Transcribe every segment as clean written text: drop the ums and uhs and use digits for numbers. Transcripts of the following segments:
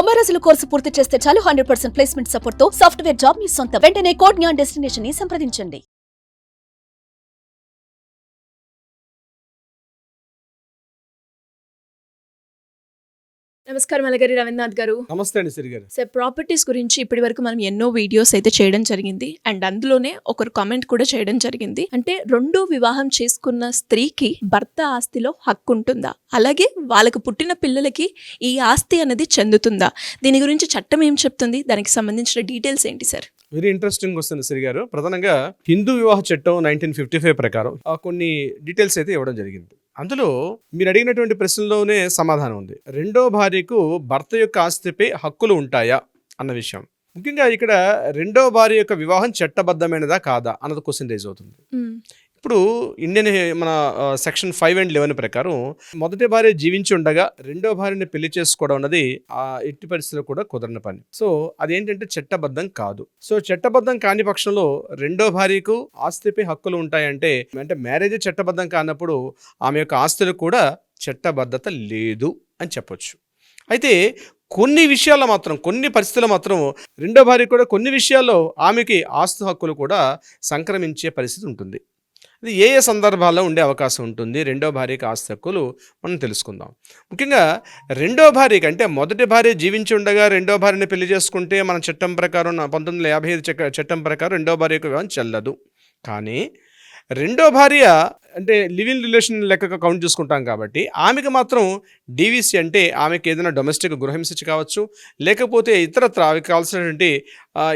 90 రోజుల కోర్సు పూర్తి చేస్తే చాలు 100% ప్లేస్మెంట్ సపోర్ట్ తో సాఫ్ట్వేర్ జాబ్ మీ సొంతం. వెంటనే కోడ్ జ్ఞాన్ డెస్టినేషన్ ని సంప్రదించండి. నమస్కారం అలగారి రవీంద్రనాథ్ గారు. నమస్తే అండి సిరి గారు. సార్, ప్రాపర్టీస్ గురించి ఇప్పటి వరకు మనం ఎన్నో వీడియోస్ అయితే చేయడం జరిగింది. అండ్ అందులోనే ఒకరు కామెంట్ కూడా చేయడం జరిగింది. అంటే రెండో వివాహం చేసుకున్న స్త్రీకి భర్త ఆస్తిలో హక్కు ఉంటుందా, అలాగే వాళ్ళకు పుట్టిన పిల్లలకి ఈ ఆస్తి అనేది చెందుతుందా, దీని గురించి చట్టం ఏం చెప్తుంది, దానికి సంబంధించిన డీటెయిల్స్ ఏంటి సార్? వెరీ ఇంట్రెస్టింగ్ వస్తుంది సిరి గారు. ప్రధానంగా హిందూ వివాహ చట్టం 1955 ప్రకారం కొన్ని డీటెయిల్స్ అయితే ఇవ్వడం జరిగింది. అందులో మీరు అడిగినటువంటి ప్రశ్నలోనే సమాధానం ఉంది. రెండో భార్యకు భర్త యొక్క ఆస్తిపై హక్కులు ఉంటాయా అన్న విషయం. ముఖ్యంగా ఇక్కడ రెండో భార్య యొక్క వివాహం చట్టబద్ధమైనదా కాదా అన్నది క్వశ్చన్ రేజ్ అవుతుంది. ఇప్పుడు ఇండియన్ మన సెక్షన్ 5 and 11 ప్రకారం మొదటి భార్య జీవించి ఉండగా రెండో భార్యని పెళ్లి చేసుకోవడం అన్నది ఎట్టి పరిస్థితుల్లో కూడా కుదరని పని. సో అదేంటంటే చట్టబద్ధం కాదు. సో చట్టబద్ధం కాని పక్షంలో రెండో భార్యకు ఆస్తిపై హక్కులు ఉంటాయంటే మ్యారేజ్ చట్టబద్ధం కానప్పుడు ఆమె యొక్క ఆస్తులు కూడా చట్టబద్ధత లేదు అని చెప్పొచ్చు. అయితే కొన్ని విషయాల్లో మాత్రం, కొన్ని పరిస్థితుల్లో మాత్రం రెండో భార్య కూడా కొన్ని విషయాల్లో ఆమెకి ఆస్తు హక్కులు కూడా సంక్రమించే పరిస్థితి ఉంటుంది. ఇది ఏ సందర్భాల్లో ఉండే అవకాశం ఉంటుంది రెండో భార్యకి ఆస్తి హక్కులు మనం తెలుసుకుందాం. ముఖ్యంగా రెండో భార్యకి అంటే మొదటి భార్య జీవించి ఉండగా రెండో భార్యని పెళ్లి చేసుకుంటే మన చట్టం ప్రకారం 1955 చట్టం ప్రకారం రెండో భార్యకు వివాహం చెల్లదు. కానీ రెండో భార్య అంటే లివింగ్ రిలేషన్ లెక్కగా కౌంట్ చేసుకుంటాం కాబట్టి ఆమెకు మాత్రం డీవీసీ అంటే ఆమెకి ఏదైనా డొమెస్టిక్ గృహహింస కావచ్చు, లేకపోతే ఇతరత్ర ఆమెకు కావాల్సినటువంటి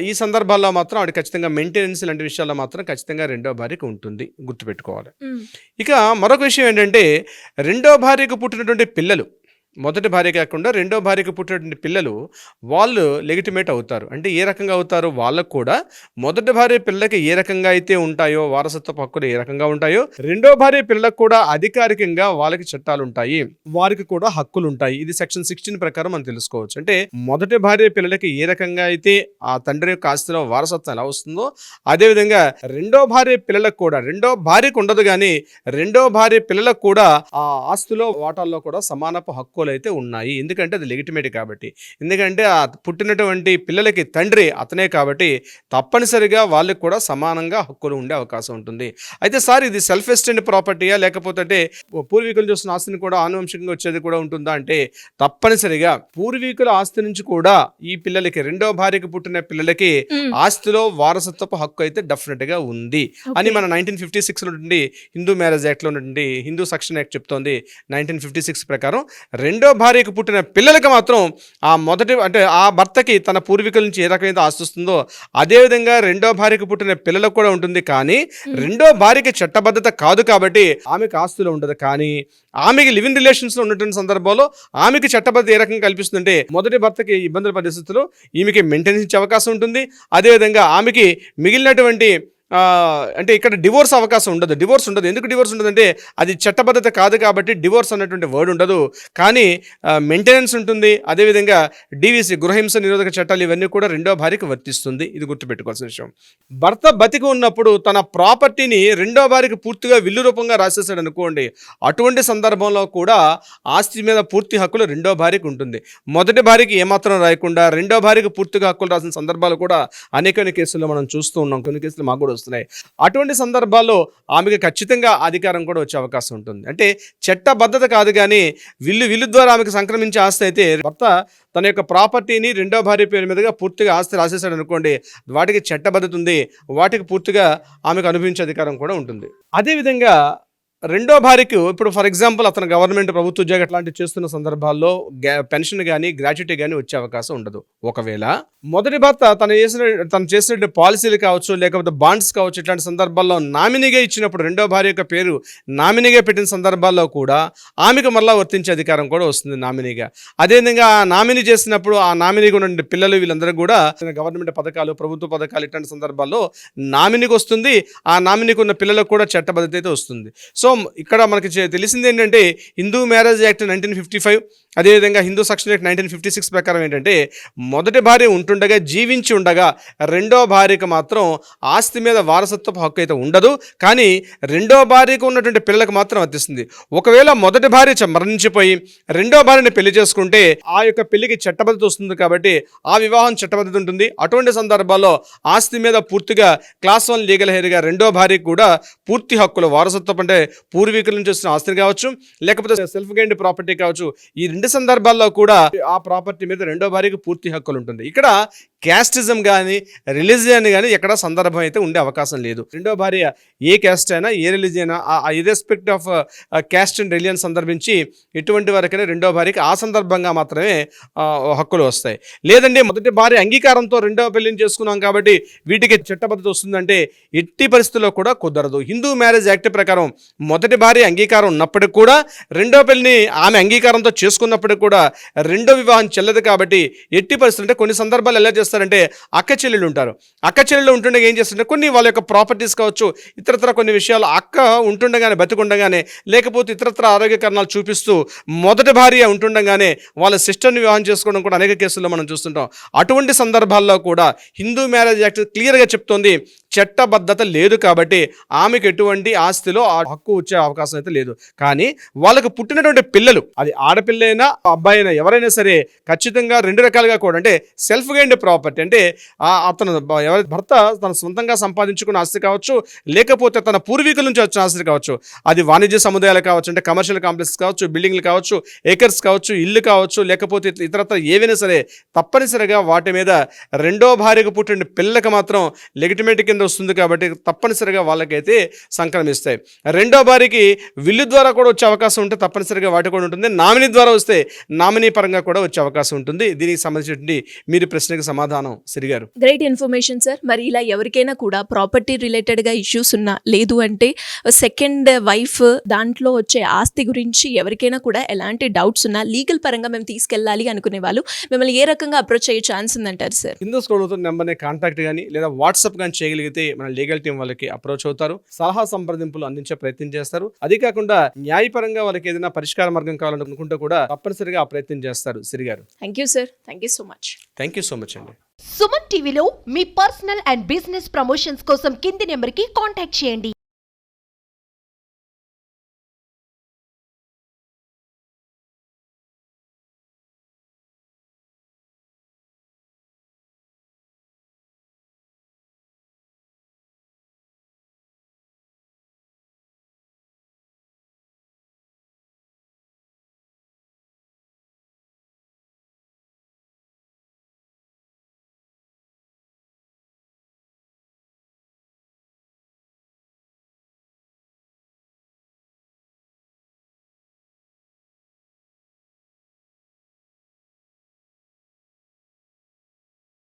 ఈ సందర్భాల్లో మాత్రం ఆవిడ ఖచ్చితంగా మెయింటెనెన్స్ లాంటి విషయాల్లో మాత్రం ఖచ్చితంగా రెండో భార్యకు ఉంటుంది, గుర్తుపెట్టుకోవాలి. ఇక మరొక విషయం ఏంటంటే రెండో భార్యకు పుట్టినటువంటి పిల్లలు మొదటి భార్య కాకుండా రెండో భార్యకు పుట్టినటువంటి పిల్లలు వాళ్ళు లెగిటిమేట్ అవుతారు. అంటే ఏ రకంగా అవుతారు, వాళ్ళకు కూడా మొదటి భార్య పిల్లలకి ఏ రకంగా అయితే ఉంటాయో వారసత్వ హక్కులు ఏ రకంగా ఉంటాయో రెండో భార్య పిల్లలకు కూడా అధికారికంగా వాళ్ళకి చట్టాలు ఉంటాయి, వారికి కూడా హక్కులు ఉంటాయి. ఇది సెక్షన్ 16 ప్రకారం మనం తెలుసుకోవచ్చు. అంటే మొదటి భార్య పిల్లలకి ఏ రకంగా అయితే ఆ తండ్రి యొక్క ఆస్తిలో వారసత్వం ఎలా వస్తుందో అదేవిధంగా రెండో భార్య పిల్లలకు కూడా, రెండో భార్యకు ఉండదు కానీ రెండో భార్య పిల్లలకు కూడా ఆ ఆస్తిలో వాటాల్లో కూడా సమానపు హక్కులు అయితే ఉన్నాయి. ఎందుకంటే అది లెగిటిమేట్ కాబట్టి, ఎందుకంటే ఆ పుట్టినటువంటి పిల్లలకి తండ్రి అతనే కాబట్టి తప్పనిసరిగా వాళ్ళకి కూడా సమానంగా హక్కులు ఉండే అవకాశం ఉంటుంది. అయితే సార్ ఇది సెల్ఫ్ ఎస్టెండ్ ప్రాపర్టీయా లేకపోతే అంటే పూర్వీకులు చూసిన ఆస్తిని కూడా ఆనువంశికంగా వచ్చేది కూడా ఉంటుందా అంటే తప్పనిసరిగా పూర్వీకుల ఆస్తి నుంచి కూడా ఈ పిల్లలకి రెండో భార్యకి పుట్టిన పిల్లలకి ఆస్తిలో వారసత్వపు హక్కు అయితే డెఫినెట్ గా ఉంది అని మన 1956 నుండి హిందూ మ్యారేజ్ యాక్ట్ లో నుండి హిందూ సక్షన్ యాక్ట్ చెప్తోంది. 1956 ప్రకారం రెండో భార్యకు పుట్టిన పిల్లలకి మాత్రం ఆ మొదటి అంటే ఆ భర్తకి తన పూర్వీకుల నుంచి ఏ రకమైన ఆస్తి వస్తుందో అదేవిధంగా రెండో భార్యకు పుట్టిన పిల్లలకు కూడా ఉంటుంది. కానీ రెండో భార్యకి చట్టబద్ధత కాదు కాబట్టి ఆమెకు ఆస్తులు ఉండదు. కానీ ఆమెకి లివింగ్ రిలేషన్స్లో ఉన్నటువంటి సందర్భంలో ఆమెకి చట్టబద్ధత ఏ రకంగా కల్పిస్తుందంటే మొదటి భర్తకి ఇబ్బందుల పరిస్థితుల్లో ఈమెకి మెయింటెనెన్స్ ఇచ్చే అవకాశం ఉంటుంది. అదేవిధంగా ఆమెకి మిగిలినటువంటి అంటే ఇక్కడ డివోర్స్ అవకాశం ఉండదు, డివోర్స్ ఉండదు. ఎందుకు డివోర్స్ ఉండదు అంటే అది చట్టబద్ధత కాదు కాబట్టి డివోర్స్ అన్నటువంటి వర్డ్ ఉండదు. కానీ మెయింటెనెన్స్ ఉంటుంది. అదేవిధంగా డీవీసీ గృహహింస నిరోధక చట్టాలు ఇవన్నీ కూడా రెండో భార్యకు వర్తిస్తుంది. ఇది గుర్తుపెట్టుకోవాల్సిన విషయం. భర్త బతికి ఉన్నప్పుడు తన ప్రాపర్టీని రెండో భార్యకు పూర్తిగా విల్లు రూపంగా రాసేసాడు అనుకోండి, అటువంటి సందర్భంలో కూడా ఆస్తి మీద పూర్తి హక్కులు రెండో భార్యకు ఉంటుంది. మొదటి భార్యకి ఏమాత్రం రాయకుండా రెండో భార్యకు పూర్తిగా హక్కులు రాసిన సందర్భాలు కూడా అనేక కేసుల్లో మనం చూస్తూ ఉన్నాం. కొన్ని కేసులు మాకు కూడా వస్తున్నాయి. అటువంటి సందర్భాల్లో ఆమెకి ఖచ్చితంగా అధికారం కూడా వచ్చే అవకాశం ఉంటుంది. అంటే చట్టబద్ధత కాదు కానీ విల్లు ద్వారా ఆమెకు సంక్రమించే ఆస్తి అయితే భర్త తన యొక్క ప్రాపర్టీని రెండో భార్య పేరు మీదుగా పూర్తిగా ఆస్తి రాసేసాడు అనుకోండి, వాటికి చట్టబద్ధత ఉంది, వాటికి పూర్తిగా ఆమెకు అనుభవించే అధికారం కూడా ఉంటుంది. అదేవిధంగా రెండో భార్యకు ఇప్పుడు ఫర్ ఎగ్జాంపుల్ అతను గవర్నమెంట్ ప్రభుత్వ ఉద్యోగం అట్లాంటివి చేస్తున్న సందర్భాల్లో పెన్షన్ కానీ గ్రాట్యుటీ కానీ వచ్చే అవకాశం ఉండదు. ఒకవేళ మొదటి భర్త తను చేసిన పాలసీలు కావచ్చు లేకపోతే బాండ్స్ కావచ్చు ఇట్లాంటి సందర్భాల్లో నామినీగా ఇచ్చినప్పుడు రెండో భార్య యొక్క పేరు నామినీగా పెట్టిన సందర్భాల్లో కూడా ఆమెకు మళ్ళీ వర్తించే అధికారం కూడా వస్తుంది నామినీగా. అదేవిధంగా ఆ నామినీ చేసినప్పుడు ఆ నామినీగా ఉన్న పిల్లలు వీళ్ళందరూ కూడా గవర్నమెంట్ పథకాలు ప్రభుత్వ పథకాలు ఇట్లాంటి సందర్భాల్లో నామినీకి వస్తుంది. ఆ నామినీకి ఉన్న పిల్లలకు కూడా చట్టబద్ధత అయితే వస్తుంది. సో సో ఇక్కడ మనకి తెలిసింది ఏంటంటే హిందూ మ్యారేజ్ యాక్ట్ 1955, అదేవిధంగా హిందూ సెక్షన్ యాక్ట్ 1956 ప్రకారం ఏంటంటే మొదటి భార్య ఉంటుండగా జీవించి ఉండగా రెండో భార్యకు మాత్రం ఆస్తి మీద వారసత్వపు హక్కు అయితే ఉండదు, కానీ రెండో భార్యకు ఉన్నటువంటి పిల్లలకు మాత్రం వర్తిస్తుంది. ఒకవేళ మొదటి భార్య మరణించిపోయి రెండో భార్యని పెళ్లి చేసుకుంటే ఆ యొక్క పెళ్లికి చట్టబద్ధత వస్తుంది, కాబట్టి ఆ వివాహం చట్టబద్ధత ఉంటుంది. అటువంటి సందర్భాల్లో ఆస్తి మీద పూర్తిగా క్లాస్ 1 లీగల్ హెయిర్గా రెండో భార్యకు కూడా పూర్తి హక్కులు, వారసత్వం అంటే పూర్వీకుల నుంచి వచ్చిన ఆస్తిని కావచ్చు, లేకపోతే సెల్ఫ్ గెయిన్డ్ ప్రాపర్టీ కావచ్చు, ఈ 2 సందర్భాల్లో కూడా ఆ ప్రాపర్టీ మీద రెండో భార్యకు పూర్తి హక్కులు ఉంటుంది. ఇక్కడ క్యాస్టిజం కానీ రిలీజియన్ కానీ ఎక్కడ సందర్భం అయితే ఉండే అవకాశం లేదు. రెండో భార్య ఏ క్యాస్ట్ అయినా ఏ religion irrespective of caste and religion సందర్భించి ఎటువంటి వరకైనా రెండో భార్యకి ఆ సందర్భంగా మాత్రమే హక్కులు వస్తాయి. లేదండి మొదటి భార్య అంగీకారంతో రెండో పెళ్లిని చేసుకున్నాం కాబట్టి వీటికి చట్టబద్ధత వస్తుందంటే ఎట్టి పరిస్థితుల్లో కూడా కుదరదు. హిందూ మ్యారేజ్ యాక్ట్ ప్రకారం మొదటి భార్య అంగీకారం ఉన్నప్పటికీ కూడా రెండో పెళ్లిని ఆమె అంగీకారంతో చేసుకున్నప్పటికీ కూడా రెండో వివాహం చెల్లదు. కాబట్టి ఎట్టి పరిస్థితులు అంటే కొన్ని సందర్భాలు ఎలా చేస్తారంటే అక్క చెల్లెళ్ళు ఉంటారు, అక్క చెల్లెళ్ళు ఉంటుండగా ఏం చేస్తుంటే కొన్ని వాళ్ళ యొక్క ప్రాపర్టీస్ కావచ్చు, ఇతరత్ర కొన్ని విషయాలు అక్క ఉంటుండగానే బతికుండగానే లేకపోతే ఇతరత్ర ఆరోగ్య కారణాలు చూపిస్తూ మొదటి భార్య ఉంటుండగానే వాళ్ళ సిస్టర్ని వివాహం చేసుకోవడం కూడా అనేక కేసుల్లో మనం చూస్తుంటాం. అటువంటి సందర్భాల్లో కూడా హిందూ మ్యారేజ్ యాక్ట్ క్లియర్గా చెప్తోంది చట్టబద్ధత లేదు, కాబట్టి ఆమెకు ఎటువంటి ఆస్తిలో ఆ హక్కు వచ్చే అవకాశం అయితే లేదు. కానీ వాళ్ళకు పుట్టినటువంటి పిల్లలు, అది ఆడపిల్ల అయినా అబ్బాయి అయినా ఎవరైనా సరే ఖచ్చితంగా 2 రకాలుగా కూడా అంటే సెల్ఫ్ గెయిన్డ్ ప్రాపర్టీ అంటే అతను ఎవరి భర్త తన సొంతంగా సంపాదించుకున్న ఆస్తి కావచ్చు, లేకపోతే తన పూర్వీకుల నుంచి వచ్చిన ఆస్తి కావచ్చు, అది వాణిజ్య సముదాయాలు కావచ్చు, అంటే కమర్షియల్ కాంప్లెక్స్ కావచ్చు, బిల్డింగ్లు కావచ్చు, ఏకర్స్ కావచ్చు, ఇల్లు కావచ్చు, లేకపోతే ఇతరత్ర ఏవైనా సరే తప్పనిసరిగా వాటి మీద రెండో భార్యకు పుట్టిన పిల్లలకు మాత్రం లెగిటిమేట్ కింద వస్తుంది. కాబట్టి తప్పనిసరిగా వాళ్ళకైతే సంక్రమిస్తాయి. రెండో భార్యకి విల్లు ద్వారా కూడా వచ్చే అవకాశం ఉంటే తప్పనిసరిగా వాటి కూడా ఉంటుంది. నామినీ ద్వారా వస్తే నామినీ పరంగా కూడా వచ్చే అవకాశం ఉంటుంది. దీనికి సంబంధించి మీరు ప్రశ్నకు సమాధానం సిరిగారు. Great information sir. మరి ఇలా ఎవరికైనా కూడా ప్రాపర్టీ రిలేటెడ్గా ఇష్యూస్ ఉన్నా, లేదు అంటే సెకండ్ వైఫ్ దాంట్లో వచ్చే ఆస్తి గురించి ఎవరికైనా కూడా ఎలాంటి డౌట్స్ ఉన్నా, లీగల్ పరంగా మేము తీసుకెళ్ళాలి అనుకునే వాళ్ళు మిమ్మల్ని ఏ రకంగా అప్రోచ్ అయ్యే ఛాన్స్ ఉందంటారు సార్? కింద స్క్రోల్ అవుతున్న నెంబర్ని కాంటాక్ట్ కానీ లేదా వాట్సాప్ కానీ చేయగలిగితే మన లీగల్ టీం వాళ్ళకి అప్రోచ్ అవుతారు, సలహా సంప్రదింపులు అందించే ప్రయత్నం చేస్తారు. అది కాకుండా న్యాయపరంగా వాళ్ళకి ఏదైనా పరిష్కార మార్గం కావాలనుకుంటే కూడా తప్పనిసరిగా ఆ ప్రయత్నం చేస్తారు. సిరిగారు, thank you sir. Thank you so much. Thank you so much అండి. సుమన్ టీవీలో మీ పర్సనల్ అండ్ బిజినెస్ ప్రమోషన్స్ కోసం కింది నెంబర్కి కాంటాక్ట్ చేయండి.